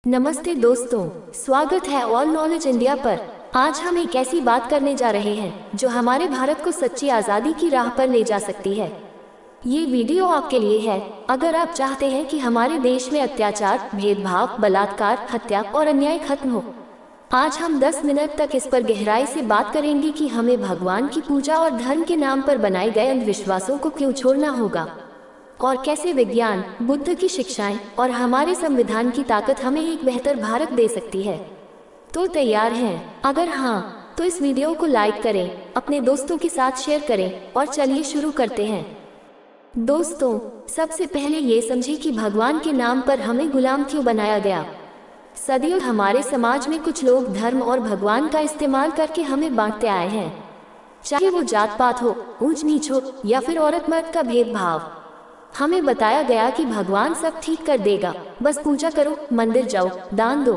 नमस्ते दोस्तों, स्वागत है ऑल नॉलेज इंडिया पर। आज हम एक ऐसी बात करने जा रहे हैं जो हमारे भारत को सच्ची आज़ादी की राह पर ले जा सकती है। ये वीडियो आपके लिए है अगर आप चाहते हैं कि हमारे देश में अत्याचार, भेदभाव, बलात्कार, हत्या और अन्याय खत्म हो। आज हम 10 मिनट तक इस पर गहराई से बात करेंगे कि हमें भगवान की पूजा और धर्म के नाम पर बनाए गए अंधविश्वासों को क्यों छोड़ना होगा और कैसे विज्ञान, बुद्ध की शिक्षाएं और हमारे संविधान की ताकत हमें एक बेहतर भारत दे सकती है। तो तैयार हैं? अगर हाँ, तो इस वीडियो को लाइक करें, अपने दोस्तों के साथ शेयर करें और चलिए शुरू करते हैं। दोस्तों, सबसे पहले ये समझें कि भगवान के नाम पर हमें गुलाम क्यों बनाया गया। सदियों हमारे समाज में कुछ लोग धर्म और भगवान का इस्तेमाल करके हमें बांटते आए हैं, चाहे वो जात पात हो, ऊंच नीच हो या फिर औरत मर्द का भेदभाव। हमें बताया गया कि भगवान सब ठीक कर देगा, बस पूजा करो, मंदिर जाओ, दान दो।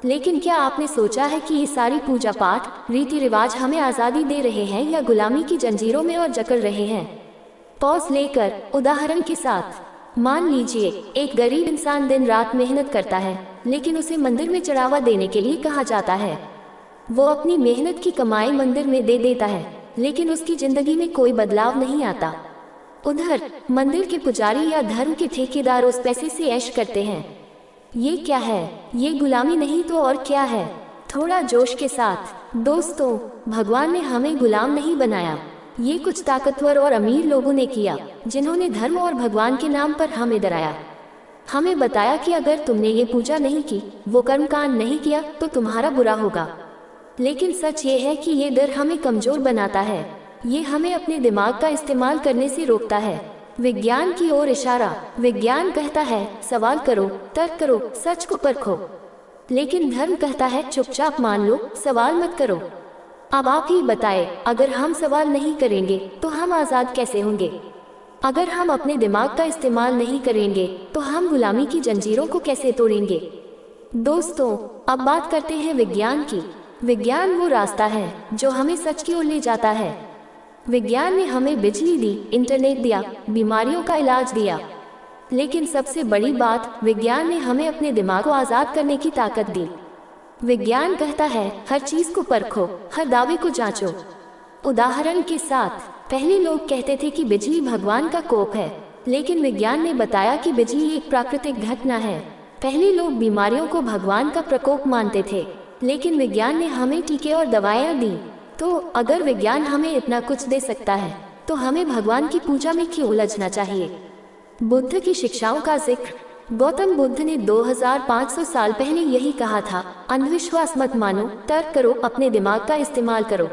लेकिन क्या आपने सोचा है कि ये सारी पूजा पाठ, रीति रिवाज हमें आज़ादी दे रहे हैं या गुलामी की जंजीरों में और जकड़ रहे हैं? पॉज लेकर उदाहरण के साथ मान लीजिए एक गरीब इंसान दिन रात मेहनत करता है, लेकिन उसे मंदिर में चढ़ावा देने के लिए कहा जाता है। वो अपनी मेहनत की कमाई मंदिर में दे देता है, लेकिन उसकी जिंदगी में कोई बदलाव नहीं आता। उधर मंदिर के पुजारी या धर्म के ठेकेदार उस पैसे से ऐश करते हैं। ये क्या है? ये गुलामी नहीं तो और क्या है? थोड़ा जोश के साथ दोस्तों, भगवान ने हमें गुलाम नहीं बनाया। ये कुछ ताकतवर और अमीर लोगों ने किया, जिन्होंने धर्म और भगवान के नाम पर हमें डराया। हमें बताया कि अगर तुमने ये पूजा नहीं की, वो कर्मकांड नहीं किया, तो तुम्हारा बुरा होगा। लेकिन सच ये है कि ये डर हमें कमजोर बनाता है। ये हमें अपने दिमाग का इस्तेमाल करने से रोकता है। विज्ञान की ओर इशारा। विज्ञान कहता है सवाल करो, तर्क करो, सच को परखो। लेकिन धर्म कहता है चुपचाप मान लो, सवाल मत करो। अब आप ही बताएं, अगर हम सवाल नहीं करेंगे तो हम आज़ाद कैसे होंगे? अगर हम अपने दिमाग का इस्तेमाल नहीं करेंगे तो हम गुलामी की जंजीरों को कैसे तोड़ेंगे? दोस्तों, अब बात करते हैं विज्ञान की। विज्ञान वो रास्ता है जो हमें सच की ओर ले जाता है। विज्ञान ने हमें बिजली दी, इंटरनेट दिया, बीमारियों का इलाज दिया, लेकिन सबसे बड़ी बात, विज्ञान ने हमें अपने दिमाग को आज़ाद करने की ताकत दी। विज्ञान कहता है हर चीज़ को परखो, हर दावे को जांचो। उदाहरण के साथ, पहले लोग कहते थे कि बिजली भगवान का कोप है, लेकिन विज्ञान ने बताया कि बिजली एक प्राकृतिक घटना है। पहले लोग बीमारियों को भगवान का प्रकोप मानते थे, लेकिन विज्ञान ने हमें टीके और दवाइयाँ दी। तो अगर विज्ञान हमें इतना कुछ दे सकता है, तो हमें भगवान की पूजा में क्यों उलझना चाहिए? बुद्ध की शिक्षाओं का जिक्र। गौतम बुद्ध ने 2500 साल पहले यही कहा था, अंधविश्वास मत मानो, तर्क करो, अपने दिमाग का इस्तेमाल करो।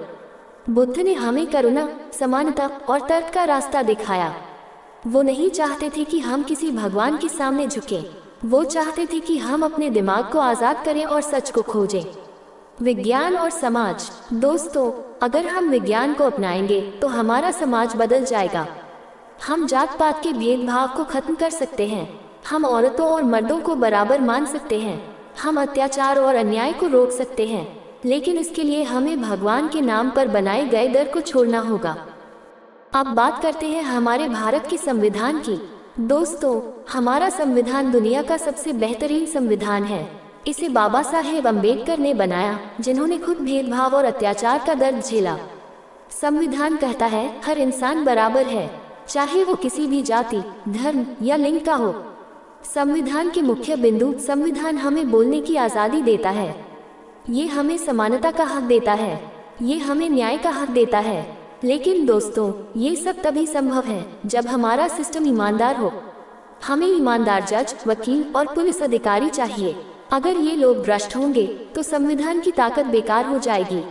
बुद्ध ने हमें करुणा, समानता और तर्क का रास्ता दिखाया। वो नहीं चाहते थे कि हम किसी भगवान के सामने झुकें, वो चाहते थे कि हम अपने दिमाग को आज़ाद करें और सच को खोजें। विज्ञान और समाज। दोस्तों, अगर हम विज्ञान को अपनाएंगे तो हमारा समाज बदल जाएगा। हम जात पात के भेदभाव को खत्म कर सकते हैं, हम औरतों और मर्दों को बराबर मान सकते हैं, हम अत्याचार और अन्याय को रोक सकते हैं। लेकिन इसके लिए हमें भगवान के नाम पर बनाए गए डर को छोड़ना होगा। अब बात करते हैं हमारे भारत के संविधान की। दोस्तों, हमारा संविधान दुनिया का सबसे बेहतरीन संविधान है। इसे बाबा साहेब अम्बेडकर ने बनाया, जिन्होंने खुद भेदभाव और अत्याचार का दर्द झेला। संविधान कहता है हर इंसान बराबर है, चाहे वो किसी भी जाति, धर्म या लिंग का हो। संविधान के मुख्य बिंदु। संविधान हमें बोलने की आज़ादी देता है, ये हमें समानता का हक देता है, ये हमें न्याय का हक देता है। लेकिन दोस्तों, ये सब तभी संभव है जब हमारा सिस्टम ईमानदार हो। हमें ईमानदार जज, वकील और पुलिस अधिकारी चाहिए। अगर ये लोग भ्रष्ट होंगे तो संविधान की ताकत बेकार हो जाएगी।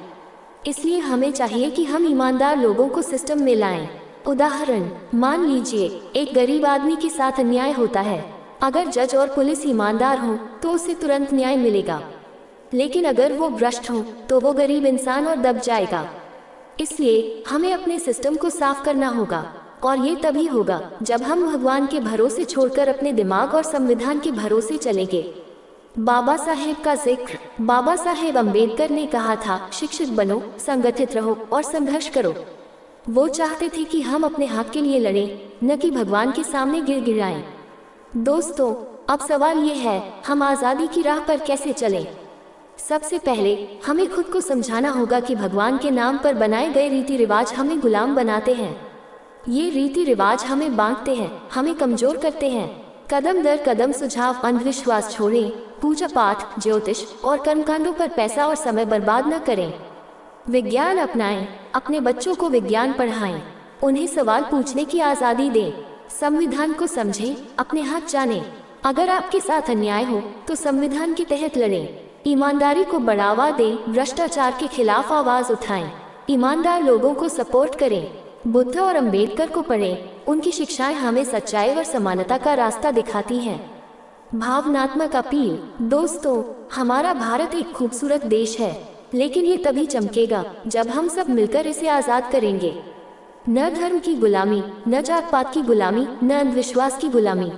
इसलिए हमें चाहिए कि हम ईमानदार लोगों को सिस्टम में लाएं। उदाहरण, मान लीजिए एक गरीब आदमी के साथ अन्याय होता है। अगर जज और पुलिस ईमानदार हों तो उसे तुरंत न्याय मिलेगा, लेकिन अगर वो भ्रष्ट हों तो वो गरीब इंसान और दब जाएगा। इसलिए हमें अपने सिस्टम को साफ करना होगा, और ये तभी होगा जब हम भगवान के भरोसे छोड़कर अपने दिमाग और संविधान के भरोसे चलेंगे। बाबा साहेब का जिक्र। बाबा साहेब अम्बेडकर ने कहा था, शिक्षित बनो, संगठित रहो और संघर्ष करो। वो चाहते थे कि हम अपने हक के लिए लड़ें, न कि भगवान के सामने गिड़गिड़ाएं। दोस्तों, अब सवाल ये है, हम आज़ादी की राह पर कैसे चलें? सबसे पहले हमें खुद को समझाना होगा कि भगवान के नाम पर बनाए गए रीति रिवाज हमें गुलाम बनाते हैं। ये रीति रिवाज हमें बांटते हैं, हमें कमजोर करते हैं। कदम दर कदम सुझाव अंधविश्वास छोड़ें, पूजा पाठ, ज्योतिष और कर्मकांडों पर पैसा और समय बर्बाद न करें। विज्ञान अपनाएं, अपने बच्चों को विज्ञान पढ़ाएं, उन्हें सवाल पूछने की आज़ादी दें। संविधान को समझें, अपने हक जानें। अगर आपके साथ अन्याय हो तो संविधान के तहत लड़ें। ईमानदारी को बढ़ावा दें, भ्रष्टाचार के खिलाफ आवाज़ उठाएं। ईमानदार लोगों को सपोर्ट करें। बुद्ध और अंबेडकर को पढ़ें, उनकी शिक्षाएं हमें सच्चाई और समानता का रास्ता दिखाती हैं। भावनात्मक अपील। दोस्तों, हमारा भारत एक खूबसूरत देश है, लेकिन ये तभी चमकेगा जब हम सब मिलकर इसे आज़ाद करेंगे। न धर्म की गुलामी, न जात पात की गुलामी, न अंधविश्वास की गुलामी।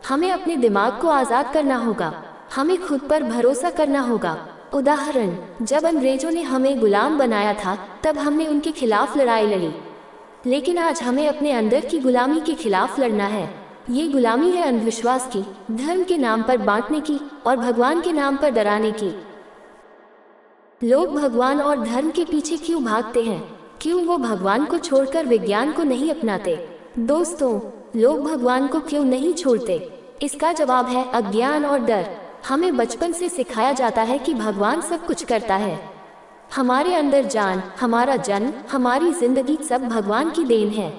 हमें अपने दिमाग को आज़ाद करना होगा, हमें खुद पर भरोसा करना होगा। उदाहरण, जब अंग्रेजों ने हमें गुलाम बनाया था तब हमने उनके खिलाफ लड़ाई लड़ी, लेकिन आज हमें अपने अंदर की गुलामी के खिलाफ लड़ना है। ये गुलामी है अंधविश्वास की, धर्म के नाम पर बांटने की और भगवान के नाम पर डराने की। लोग भगवान और धर्म के पीछे क्यों भागते हैं? क्यों वो भगवान को छोड़कर विज्ञान को नहीं अपनाते? दोस्तों, लोग भगवान को क्यों नहीं छोड़ते? इसका जवाब है अज्ञान और डर। हमें बचपन से सिखाया जाता है कि भगवान सब कुछ करता है। हमारे अंदर जान, हमारा जन्म, हमारी जिंदगी सब भगवान की देन है।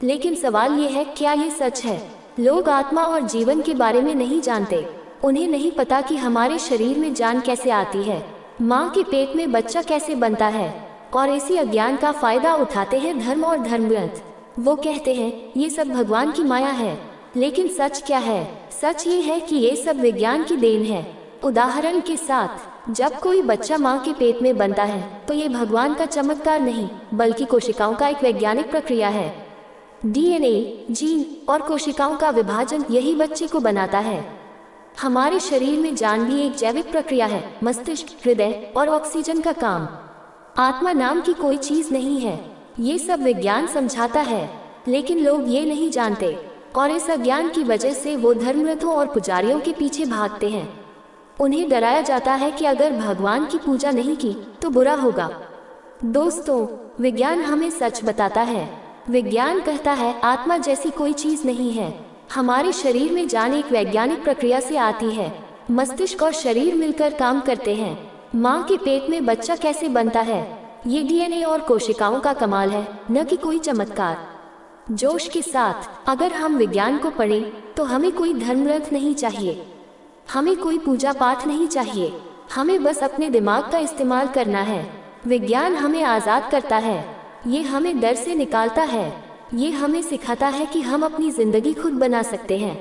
लेकिन सवाल ये है, क्या ये सच है? लोग आत्मा और जीवन के बारे में नहीं जानते। उन्हें नहीं पता कि हमारे शरीर में जान कैसे आती है, माँ के पेट में बच्चा कैसे बनता है, और इसी अज्ञान का फायदा उठाते हैं धर्म और धर्मग्रंथ। वो कहते हैं ये सब भगवान की माया है, लेकिन सच क्या है? सच ये है कि ये सब विज्ञान की देन है। उदाहरण के साथ, जब कोई बच्चा माँ के पेट में बनता है तो ये भगवान का चमत्कार नहीं, बल्कि कोशिकाओं का एक वैज्ञानिक प्रक्रिया है। डीएनए, जीन और कोशिकाओं का विभाजन यही बच्चे को बनाता है। हमारे शरीर में जान भी एक जैविक प्रक्रिया है। मस्तिष्क, हृदय और ऑक्सीजन का काम। आत्मा नाम की कोई चीज नहीं है। ये सब विज्ञान समझाता है, लेकिन लोग ये नहीं जानते, और इस अज्ञान की वजह से वो धर्मरथों और पुजारियों के पीछे भागते हैं। उन्हें डराया जाता है कि अगर भगवान की पूजा नहीं की तो बुरा होगा। दोस्तों, विज्ञान हमें सच बताता है। विज्ञान कहता है आत्मा जैसी कोई चीज नहीं है। हमारे शरीर में जान एक वैज्ञानिक प्रक्रिया से आती है। मस्तिष्क और शरीर मिलकर काम करते हैं। माँ के पेट में बच्चा कैसे बनता है, ये डीएनए और कोशिकाओं का कमाल है, न कि कोई चमत्कार। जोश के साथ, अगर हम विज्ञान को पढ़ें तो हमें कोई धर्मग्रंथ नहीं चाहिए, हमें कोई पूजा पाठ नहीं चाहिए। हमें बस अपने दिमाग का इस्तेमाल करना है। विज्ञान हमें आज़ाद करता है, ये हमें डर से निकालता है, ये हमें सिखाता है कि हम अपनी जिंदगी खुद बना सकते हैं।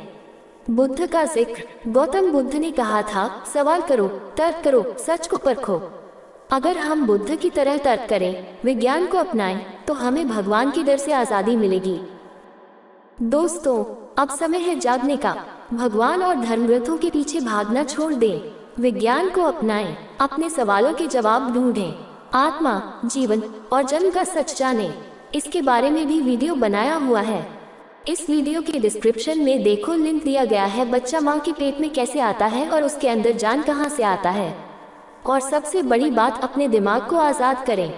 बुद्ध का जिक्र। गौतम बुद्ध ने कहा था, सवाल करो, तर्क करो, सच को परखो। अगर हम बुद्ध की तरह तर्क करें, विज्ञान को अपनाएं, तो हमें भगवान के डर से आज़ादी मिलेगी। दोस्तों, अब समय है जागने का। भगवान और धर्मग्रंथों के पीछे भागना छोड़ दें। विज्ञान को अपनाएं, अपने सवालों के जवाब ढूंढें। आत्मा, जीवन और जन्म का सच जानें। इसके बारे में भी वीडियो बनाया हुआ है। इस वीडियो के डिस्क्रिप्शन में देखो, लिंक दिया गया है। बच्चा माँ के पेट में कैसे आता है और उसके अंदर जान कहाँ से आता है। और सबसे बड़ी बात, अपने दिमाग को आज़ाद करें।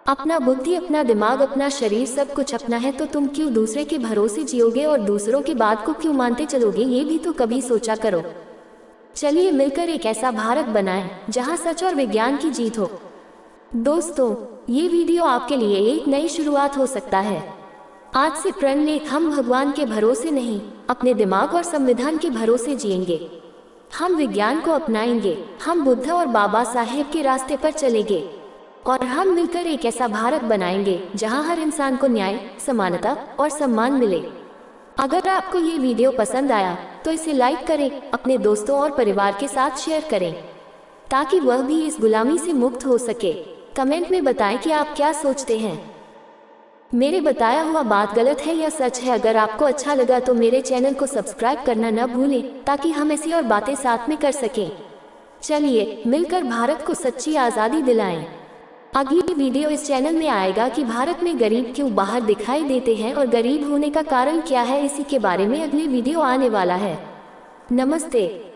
अपना बुद्धि, अपना दिमाग, अपना शरीर सब कुछ अपना है, तो तुम क्यों दूसरे के भरोसे जियोगे और दूसरों की बात को क्यों मानते चलोगे? ये भी तो कभी सोचा करो। चलिए मिलकर एक ऐसा भारत बनाएं जहां सच और विज्ञान की जीत हो। दोस्तों, ये वीडियो आपके लिए एक नई शुरुआत हो सकता है। आज से प्रण लें, हम भगवान के भरोसे नहीं, अपने दिमाग और संविधान के भरोसे जिएंगे। हम विज्ञान को अपनाएंगे, हम बुद्ध और बाबा साहेब के रास्ते पर चलेंगे, और हम मिलकर एक ऐसा भारत बनाएंगे जहां हर इंसान को न्याय, समानता और सम्मान मिले। अगर आपको ये वीडियो पसंद आया तो इसे लाइक करें, अपने दोस्तों और परिवार के साथ शेयर करें, ताकि वह भी इस गुलामी से मुक्त हो सके। कमेंट में बताएं कि आप क्या सोचते हैं। मेरे बताया हुआ बात गलत है या सच है? अगर आपको अच्छा लगा तो मेरे चैनल को सब्सक्राइब करना न भूलें, ताकि हम ऐसी और बातें साथ में कर सकें। चलिए मिलकर भारत को सच्ची आज़ादी दिलाएं। अगली वीडियो इस चैनल में आएगा कि भारत में गरीब क्यों बाहर दिखाई देते हैं और गरीब होने का कारण क्या है। इसी के बारे में अगली वीडियो आने वाला है। नमस्ते।